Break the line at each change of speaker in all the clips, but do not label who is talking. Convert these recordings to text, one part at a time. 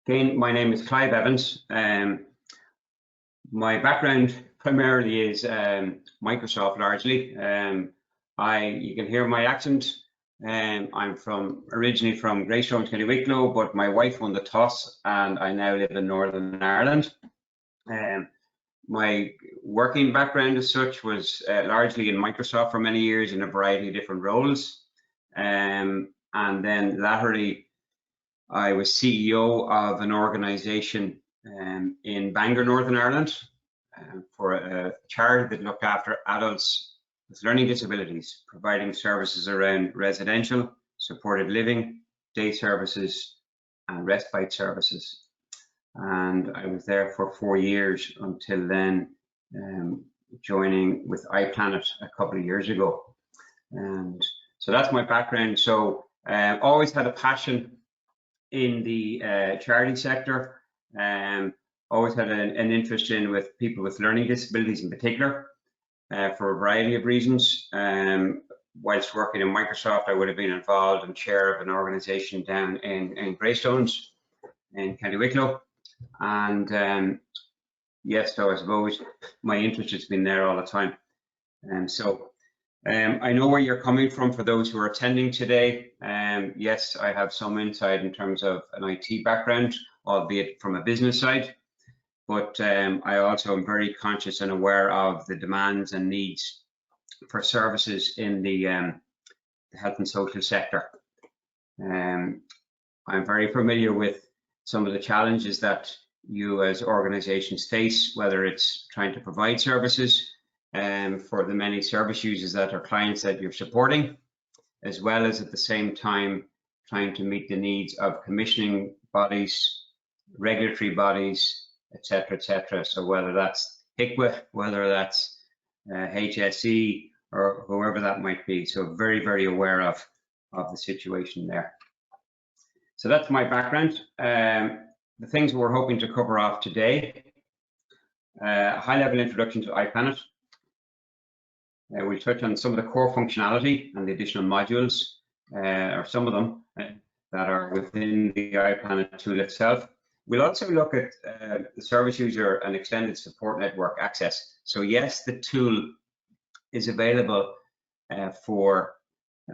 Again, my name is Clive Evans. My background primarily is Microsoft largely. You can hear my accent. I'm originally from Greystone, County Wicklow, but my wife won the toss and I now live in Northern Ireland. My working background as such was largely in Microsoft for many years in a variety of different roles. And then latterly, I was CEO of an organisation in Bangor, Northern Ireland, for a charity that looked after adults with learning disabilities, providing services around residential, supported living, day services, and respite services. And I was there for 4 years until then, joining with iPlanet a couple of years ago. And so that's my background. So always had a passion in the charity sector, always had an interest in with people with learning disabilities in particular, for a variety of reasons. Whilst working in Microsoft, I would have been involved and chair of an organisation down in Greystones in County Wicklow. And yes, so I suppose my interest has been there all the time. And so I know where you're coming from for those who are attending today. Yes, I have some insight in terms of an IT background, albeit from a business side, but I also am very conscious and aware of the demands and needs for services in the health and social sector. I'm very familiar with some of the challenges that you as organizations face, whether it's trying to provide services for the many service users that are clients that you're supporting, as well as at the same time trying to meet the needs of commissioning bodies, regulatory bodies, etc., etc. So whether that's HICWA, whether that's HSE, or whoever that might be. So very, very aware of the situation there. So that's my background. The things we're hoping to cover off today: a high-level introduction to iPlanet. We'll touch on some of the core functionality and the additional modules, or some of them, that are within the iPlanet tool itself. We'll also look at the service user and extended support network access. So yes, the tool is available for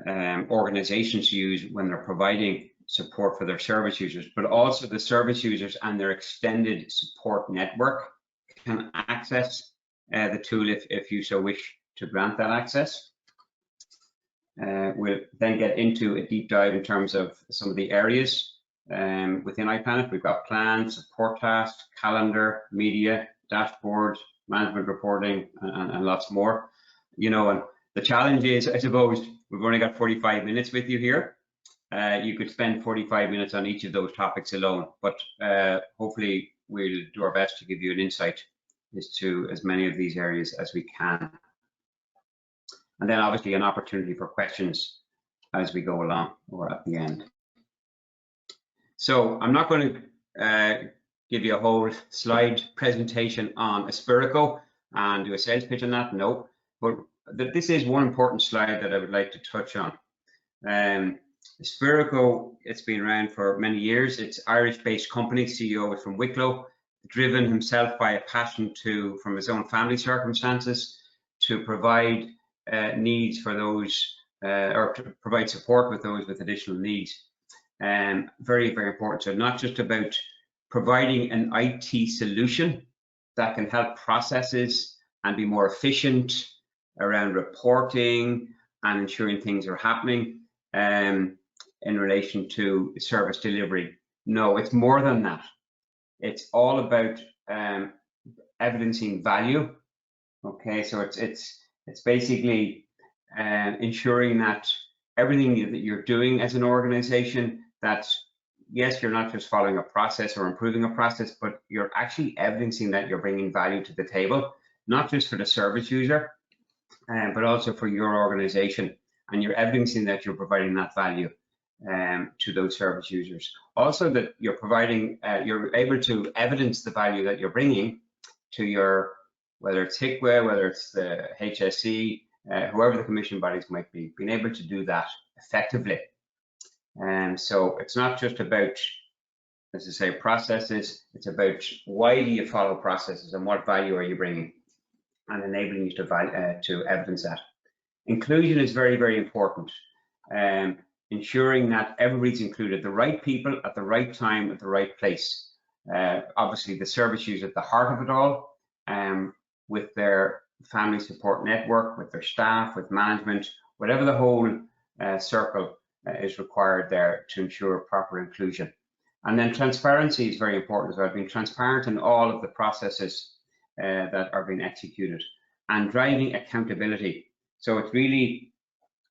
organizations to use when they're providing support for their service users, but also the service users and their extended support network can access the tool if you so wish to grant that access. We'll then get into a deep dive in terms of some of the areas within iPlanet. We've got plans, support tasks, calendar, media, dashboard, management reporting, and lots more. You know, and the challenge is, I suppose, we've only got 45 minutes with you here. You could spend 45 minutes on each of those topics alone, but hopefully we'll do our best to give you an insight as to as many of these areas as we can. And then obviously an opportunity for questions as we go along or at the end. So I'm not going to give you a whole slide presentation on Aspirico and do a sales pitch on that, no, but this is one important slide that I would like to touch on. Aspirico, it's been around for many years. It's Irish-based company, CEO is from Wicklow, driven himself by a passion from his own family circumstances to provide needs for those, or to provide support with those with additional needs. Very, very important. So not just about providing an IT solution that can help processes and be more efficient around reporting and ensuring things are happening in relation to service delivery. No, it's more than that. It's all about evidencing value. Okay, so it's basically ensuring that everything that you're doing as an organization, that yes, you're not just following a process or improving a process, but you're actually evidencing that you're bringing value to the table, not just for the service user, but also for your organization. And you're evidencing that you're providing that value to those service users. Also that you're providing, you're able to evidence the value that you're bringing to your, whether it's HICWA, whether it's the HSE, whoever the commission bodies might be, being able to do that effectively. And so it's not just about as I say, processes. It's about why do you follow processes and what value are you bringing, and enabling you to evidence that. Inclusion is very, very important. Ensuring that everybody's included, the right people at the right time at the right place. Obviously, the service user at the heart of it all, with their family support network, with their staff, with management, whatever the whole circle is required there to ensure proper inclusion. And then transparency is very important as well, being transparent in all of the processes that are being executed, and driving accountability. So it's really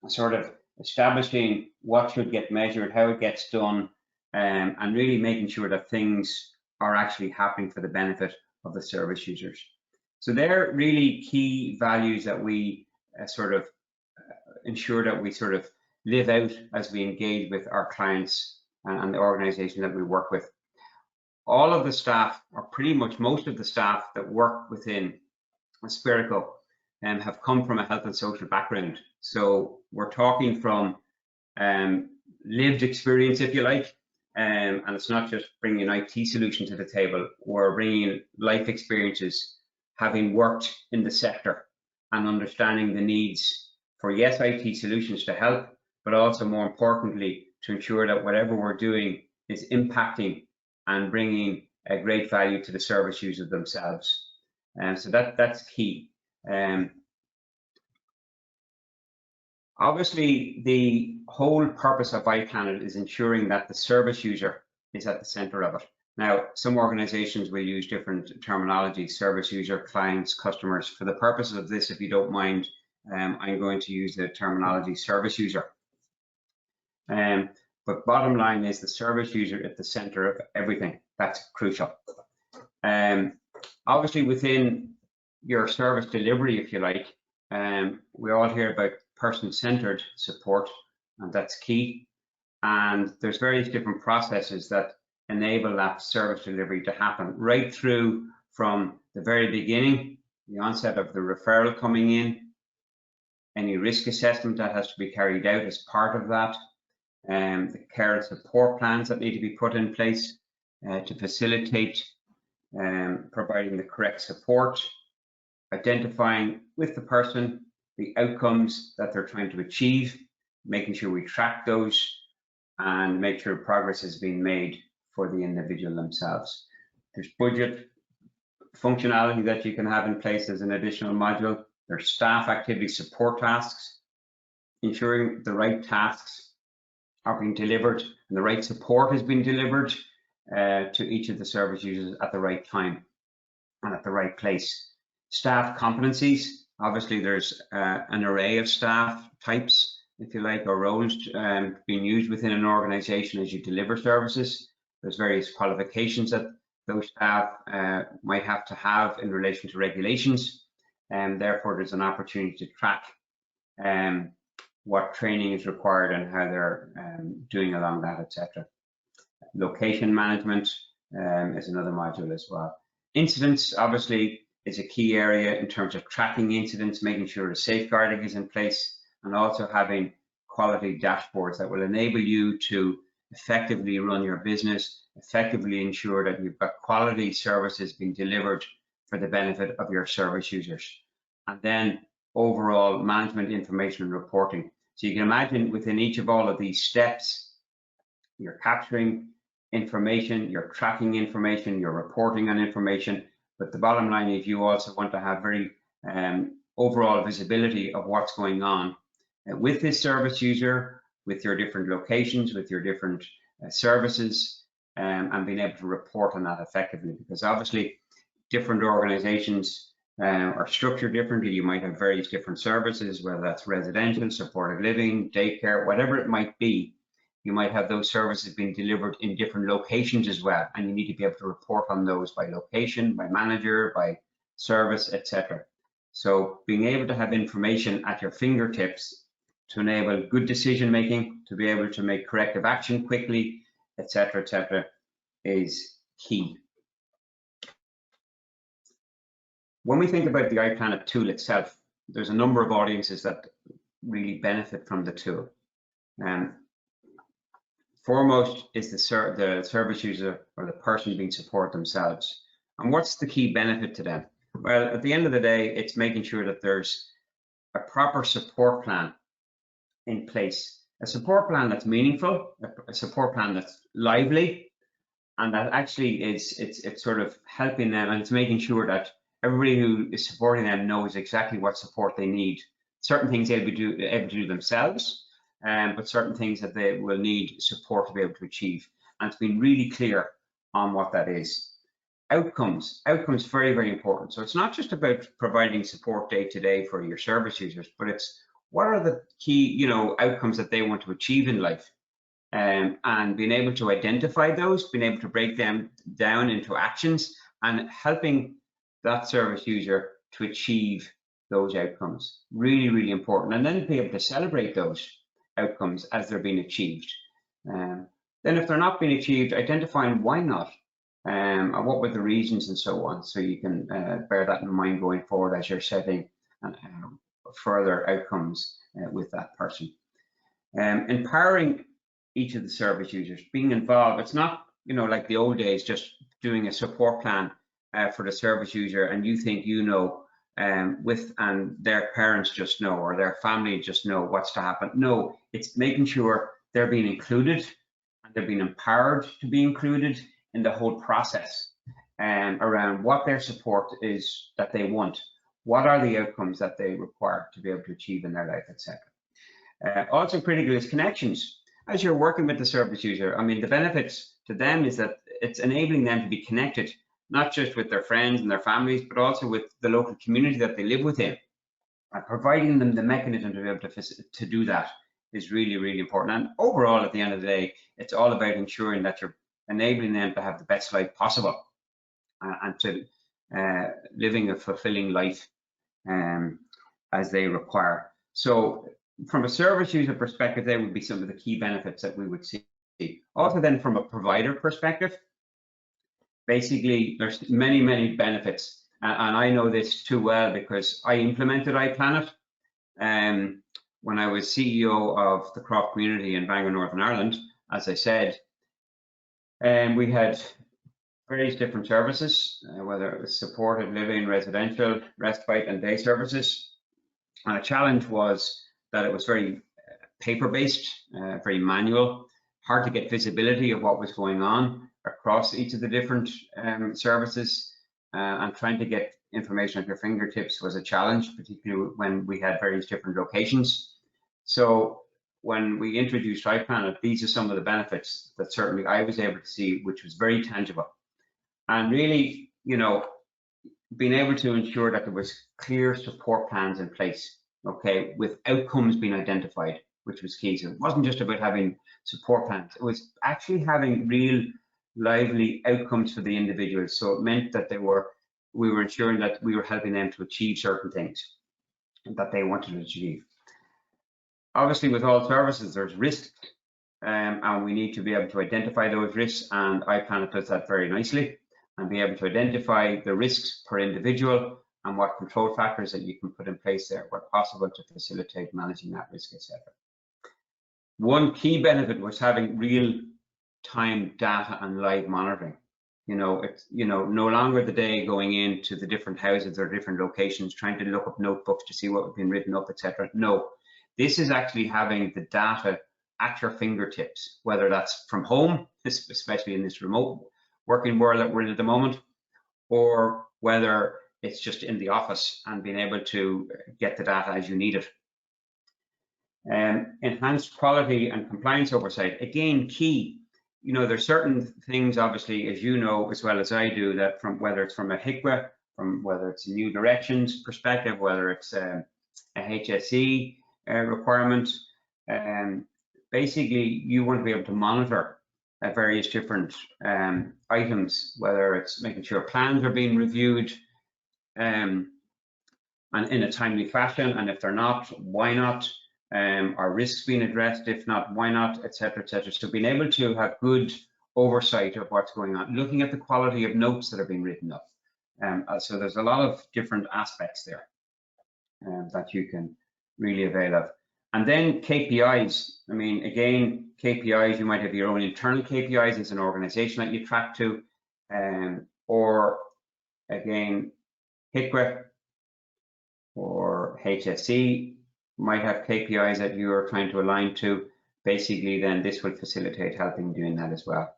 sort of establishing what should get measured, how it gets done, and really making sure that things are actually happening for the benefit of the service users. So they're really key values that we ensure that we sort of live out as we engage with our clients and the organization that we work with. All of the staff, or pretty much most of the staff that work within Aspirico, have come from a health and social background. So we're talking from lived experience, if you like, and it's not just bringing an IT solution to the table. We're bringing life experiences, having worked in the sector and understanding the needs for, yes, IT solutions to help, but also more importantly, to ensure that whatever we're doing is impacting and bringing a great value to the service user themselves. So that's key. Obviously, the whole purpose of iPlanet is ensuring that the service user is at the center of it. Now, some organizations will use different terminology: service user, clients, customers. For the purposes of this, if you don't mind, I'm going to use the terminology service user. But bottom line is the service user at the center of everything. That's crucial. Obviously, within your service delivery, if you like, we all hear about person-centered support, and that's key. And there's various different processes that enable that service delivery to happen, right through from the very beginning, the onset of the referral coming in, any risk assessment that has to be carried out as part of that, the care and support plans that need to be put in place to facilitate providing the correct support, identifying with the person the outcomes that they're trying to achieve, making sure we track those and make sure progress is being made for the individual themselves. There's budget functionality that you can have in place as an additional module. There's staff activity support tasks, ensuring the right tasks are being delivered and the right support is being delivered to each of the service users at the right time and at the right place. Staff competencies. Obviously, there's an array of staff types, if you like, or roles being used within an organization as you deliver services. There's various qualifications that those staff might have to have in relation to regulations, and therefore there's an opportunity to track what training is required and how they're doing along that, etc. Location management is another module as well. Incidents, obviously, is a key area in terms of tracking incidents, making sure the safeguarding is in place, and also having quality dashboards that will enable you to effectively run your business, effectively ensure that you've got quality services being delivered for the benefit of your service users. And then overall management information and reporting. So you can imagine within each of all of these steps, you're capturing information, you're tracking information, you're reporting on information, but the bottom line is you also want to have very overall visibility of what's going on with this service user, with your different locations, with your different services, and being able to report on that effectively, because obviously different organizations are structured differently. You might have various different services, whether that's residential, supported living, daycare, whatever it might be. You might have those services being delivered in different locations as well, and you need to be able to report on those by location, by manager, by service, etc. So being able to have information at your fingertips to enable good decision making, to be able to make corrective action quickly, etc., is key. When we think about the iPlanet tool itself, there's a number of audiences that really benefit from the tool. foremost is the service user or the person being supported themselves. And what's the key benefit to them? Well, at the end of the day, it's making sure that there's a proper support plan in place, a support plan that's meaningful, a support plan that's lively, and that actually it's sort of helping them, and it's making sure that everybody who is supporting them knows exactly what support they need. Certain things they'll be able to do themselves, but certain things that they will need support to be able to achieve. And it's been really clear on what that is. Outcomes very, very important. So it's not just about providing support day to day for your service users, but it's what are the key, outcomes that they want to achieve in life, and being able to identify those, being able to break them down into actions, and helping that service user to achieve those outcomes. Really, really important. And then be able to celebrate those outcomes as they're being achieved. Then if they're not being achieved, identifying why not, and what were the reasons and so on. So you can bear that in mind going forward as you're setting further outcomes with that person. Empowering each of the service users, being involved. It's not, like the old days, just doing a support plan for the service user and you think and their parents just know, or their family just know what's to happen. No, it's making sure they're being included and they're being empowered to be included in the whole process around what their support is that they want. What are the outcomes that they require to be able to achieve in their life, etc. Also critical is connections. As you're working with the service user, the benefits to them is that it's enabling them to be connected, not just with their friends and their families, but also with the local community that they live within. And providing them the mechanism to be able to do that is really, really important. And overall, at the end of the day, it's all about ensuring that you're enabling them to have the best life possible and to living a fulfilling life as they require. So from a service user perspective, there would be some of the key benefits that we would see. Also then from a provider perspective, basically there's many, many benefits. And I know this too well because I implemented iPlanet when I was CEO of the Croft community in Bangor, Northern Ireland. As I said, we had various different services, whether it was supported living, residential, respite and day services. And a challenge was that it was very paper-based, very manual, hard to get visibility of what was going on across each of the different services, and trying to get information at your fingertips was a challenge, particularly when we had various different locations. So when we introduced iPlanet, these are some of the benefits that certainly I was able to see, which was very tangible. And really, being able to ensure that there was clear support plans in place, okay, with outcomes being identified, which was key. So it wasn't just about having support plans, it was actually having real lively outcomes for the individuals. So it meant that we were ensuring that we were helping them to achieve certain things that they wanted to achieve. Obviously, with all services, there's risks, and we need to be able to identify those risks, and iPlanet does that very nicely, and be able to identify the risks per individual and what control factors that you can put in place there where possible to facilitate managing that risk, etc. One key benefit was having real-time data and live monitoring. It's no longer the day going into the different houses or different locations trying to look up notebooks to see what has been written up, etc. No, this is actually having the data at your fingertips, whether that's from home, especially in this remote working world that we're in at the moment, or whether it's just in the office and being able to get the data as you need it. Enhanced quality and compliance oversight, again, key. There's certain things, obviously, as you know as well as I do, that from whether it's from a HICWA, from whether it's a new directions perspective, whether it's a HSE requirement, basically you want to be able to monitor various different items, whether it's making sure plans are being reviewed and in a timely fashion, and if they're not, why not? Are risks being addressed? If not, why not? Etc. etc. So being able to have good oversight of what's going on, looking at the quality of notes that are being written up. So there's a lot of different aspects there that you can really avail of. And then KPIs. I mean, again, KPIs, you might have your own internal KPIs as an organization that you track to, or again, HICWA or HSE might have KPIs that you are trying to align to. Basically, then this will facilitate helping doing that as well.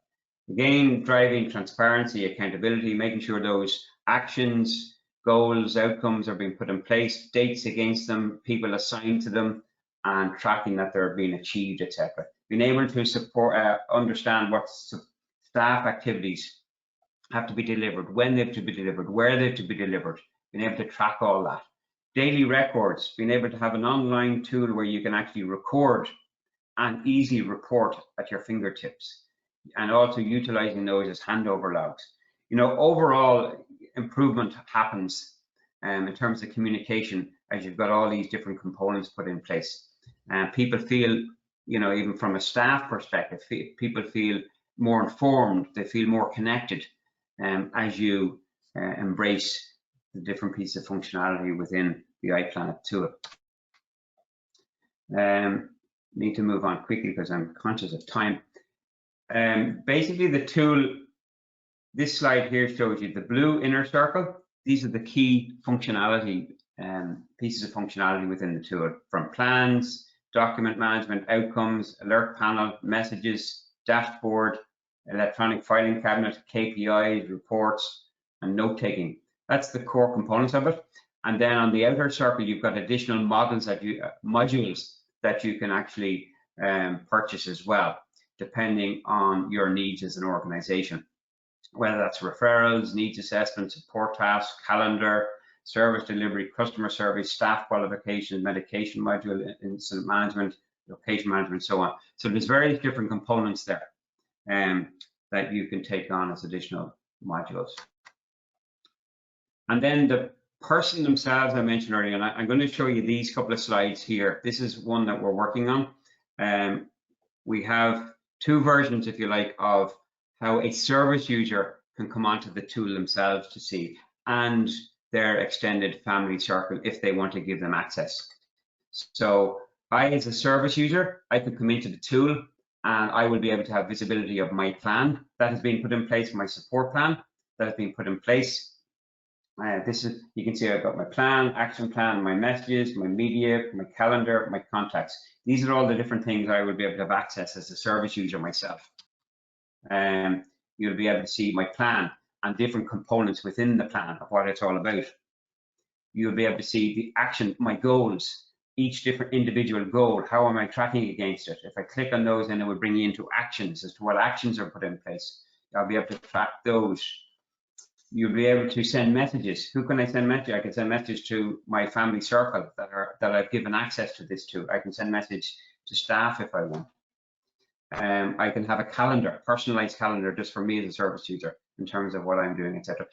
Again, driving transparency, accountability, making sure those actions, goals, outcomes are being put in place, dates against them, people assigned to them, and tracking that they're being achieved, etc. Being able to support, understand what staff activities have to be delivered, when they have to be delivered, where they have to be delivered, being able to track all that. Daily records, being able to have an online tool where you can actually record and easily report at your fingertips, and also utilizing those as handover logs. You know, overall improvement happens in terms of communication as you've got all these different components put in place. And people feel, you know, even from a staff perspective, people feel more informed, they feel more connected as you embrace the different pieces of functionality within the iPlanet tool. Need to move on quickly because I'm conscious of time. Basically, the tool, this slide here shows you the blue inner circle. These are the key functionality, pieces of functionality within the tool, from plans, document management, outcomes, alert panel, messages, dashboard, electronic filing cabinet, KPIs, reports, and note-taking. That's the core components of it. And then on the outer circle, you've got additional modules that you can actually purchase as well, depending on your needs as an organization, whether that's referrals, needs assessment, support tasks, calendar, service delivery, customer service, staff qualification, medication module, incident management, location management, so on. So there's various different components there that you can take on as additional modules. And then the person themselves, I mentioned earlier, and I'm going to show you these couple of slides here. This is one that we're working on. We have two versions, if you like, of how a service user can come onto the tool themselves to see, and their extended family circle if they want to give them access. So I, as a service user, I could come into the tool and I will be able to have visibility of my plan that has been put in place, my support plan that has been put in place. This is, you can see I've got my plan, action plan, my messages, my media, my calendar, my contacts. These are all the different things I will be able to have access as a service user myself. You'll be able to see my plan and different components within the plan of what it's all about. You'll be able to see the action, my goals, each different individual goal. How am I tracking against it? If I click on those, then it will bring you into actions as to what actions are put in place. I'll be able to track those. You'll be able to send messages. Who can I send messages? I can send messages to my family circle that I've given access to this to. I can send message to staff if I want. I can have a calendar, personalized calendar just for me as a service user in terms of what I'm doing, etc.